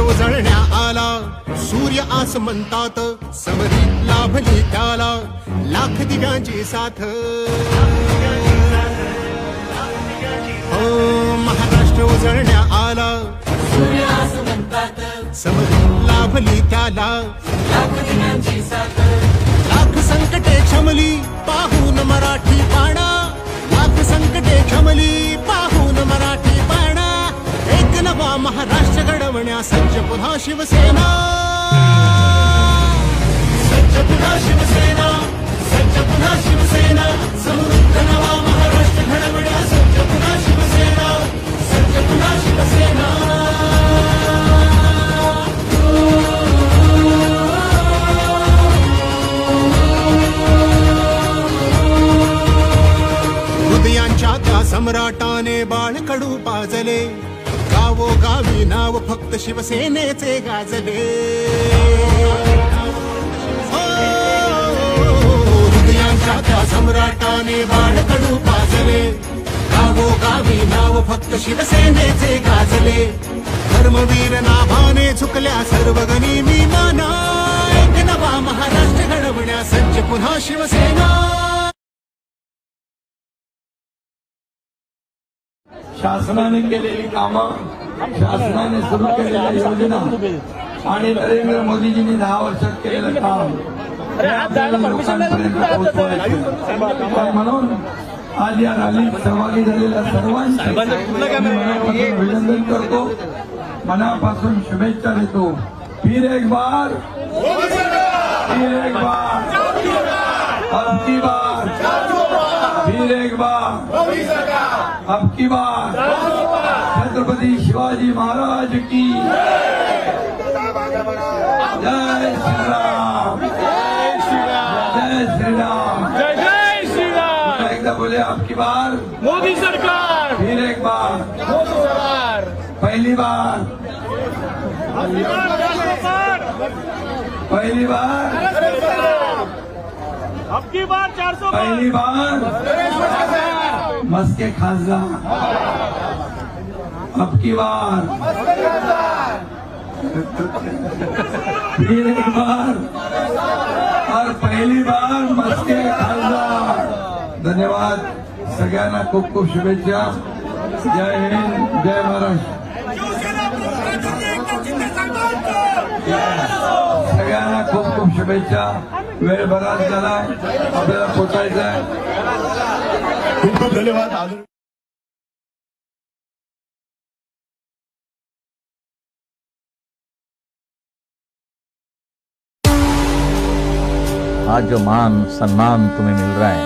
उजळण्या आला, सूर्य आस म्हणतात, समरी लाभली त्याला लाख दिव्यांची साथ। हो महाराष्ट्र उजळण्या आला, सूर्य आस म्हणतात, समरी लाभली त्याला लाख दिव्यांची साथ। लाख संकटे क्षमली पाहून मराठी पाणा, लाख संकटे क्षमली पाहून मराठी पाणा, एक नवा महाराष्ट्र घडवण्या सज्ज पुन्हा शिवसेना, सज्ज पुन्हा शिवसेना, सज्ज पुन्हा शिवसेना, समृद्ध नवा महाराष्ट्र घडवण्या सज्ज पुन्हा शिवसेना, सज्ज पुन्हा शिवसेना। हृदयांच्या त्या सम्राटाने बाळकडू पाजले, गावोगावी नाव फक्त शिवसेनेचे गाजले। हृदयांच्या त्या सम्राटाने बाळकडू पाजले, गावोगावी नाव फक्त शिवसेनेचे गाजले। धर्मवीर नाभाने झुकल्या सर्व गनिमी माना, एक नवा महाराष्ट्र घडवण्या सज्ज पुन्हा शिवसेना। शासनाने केलेली कामं, शासनाने सुरू केलेल्या योजना आणि नरेंद्र मोदीजींनी 10 वर्षात केलेलं काम लोकांपर्यंत पोहोचवायचं। म्हणून आज या रॅलीत सहभागी झालेल्या सर्वांचे मनापासून अभिनंदन करतो, मनापासून शुभेच्छा देतो। फिर एक बार, फिर एक बार, अब की बार, फिर एक बार, अब की बार, छत्रपति शिवाजी महाराज की जय श्री राम, जय श्री राम, जय श्री राम, जय श्री राम। एकदा बोले अब की बार मोदी सरकार, फिर एक बार मोदी सरकार, पहली बार, पहली बार, अब की बार 400, पहली बार मस्के खासदार, अब की बार फिर एक बार और पहली बार मस्के खासदार। धन्यवाद, सगळ्यांना खूप खूप शुभेच्छा। जय हिंद, जय महाराष्ट्र। सगळ्यांना खूप खूप शुभेच्छा। वेळ बराच झालाय, आपल्याला पोचायचं आहे। खूप खूप धन्यवाद। आज जो मान सम्मान तुम्हें मिल रहा है,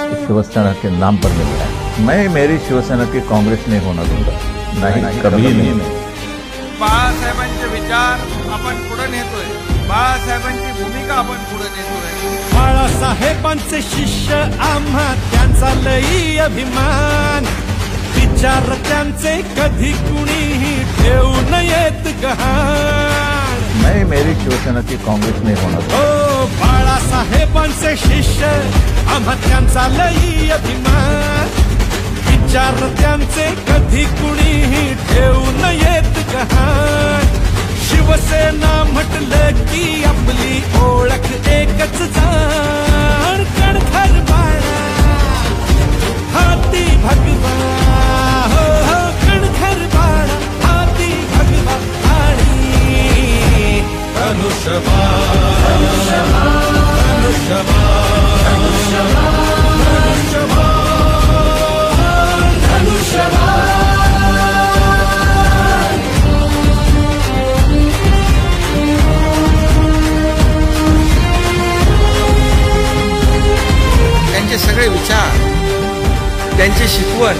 तो शिवसेना के नाम पर मिल रहा है। मैं मेरी शिवसेना की कांग्रेस नहीं होना दूंगा, नहीं कभी नहीं। बाळासाहेबांचे विचार आपण पुढे नेतोय, बाळासाहेबांची भूमिका आपण पुढे नेतोय। बाळासाहेबांचे शिष्य आम्हा त्यांचा लई अभिमान, विचार त्यांचे कधी कुणीही ठेवू नयेत गहाण। मैं मेरी शिवसेना की कांग्रेस नहीं होना दूंगा। बाळासाहेबांचे शिष्य आम्हा त्यांचा लई अभिमान, विचार त्यांचे कधी कुणीही ठेवू नयेत गहाण। शिवसेना म्हटलं की आपली ओळख एकच जाण, कणखर बाळा हाती भगवा, हो हो कणखर बाळा हाती भगवा आणि धनुष्यबाण, धनुष्यबाण, धनुष्यबाण, धनुष्यबाण। त्यांचे सगळे विचार, त्यांची शिकवण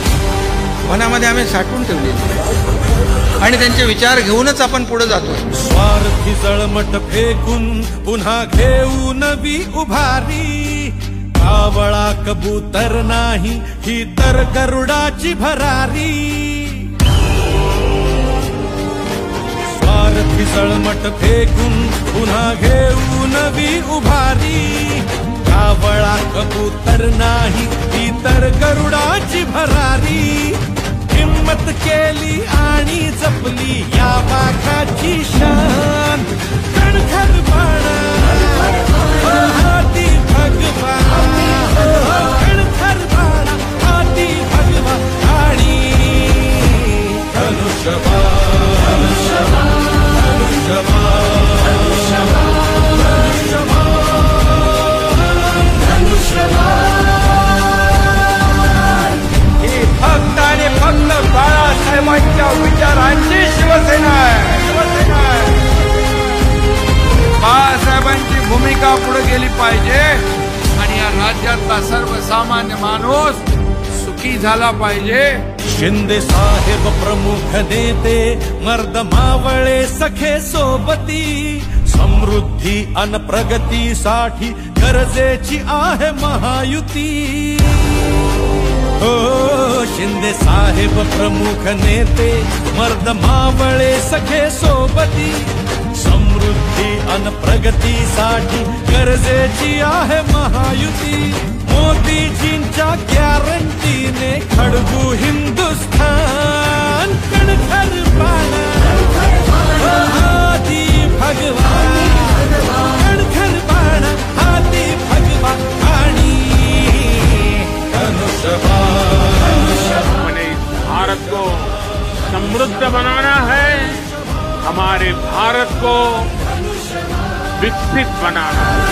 मनामध्ये आम्ही साठवून ठेवलेली आणि त्यांचे विचार घेऊनच आपण पुढे जातो। स्वार्थी जळमट फेकून पुन्हा घेऊ नवी उभारी, कावळा कबूतर नाही ही तर गरुडाची भरारी। स्वार्थी जळमट फेकून पुन्हा घेऊ नवी उभारी, कावळा कबूतर नाही ही तर गरुडाची भरारी। हिम्मत केली आणि जपली या वाघाची शान। बाळासाहेबांची शिवसेना आहे. बाळासाहेबांची भूमिका पुढे गेली पाहिजे आणि या राज्यातला सर्वसामान्य माणूस सुखी झाला पाहिजे. शिंदे साहेब प्रमुख नेते मर्द मावळे सखे सोबती समृद्धी अन प्रगतीसाठी गरजेची आहे महायुती. हो शिंदे साहेब प्रमुख नेते मर्द मावळे सखे सोबती समृद्धी अन प्रगतीसाठी गरजेची आहे महायुती. मोदीजींच्या गॅरंटीने खडबू हिंदुस्थान कणखर पाना हाती भगवान कणखर पाना हाती भगवान आणि हमें इस भारत को समृद्ध बनाना है, हमारे भारत को विकसित बनाना है.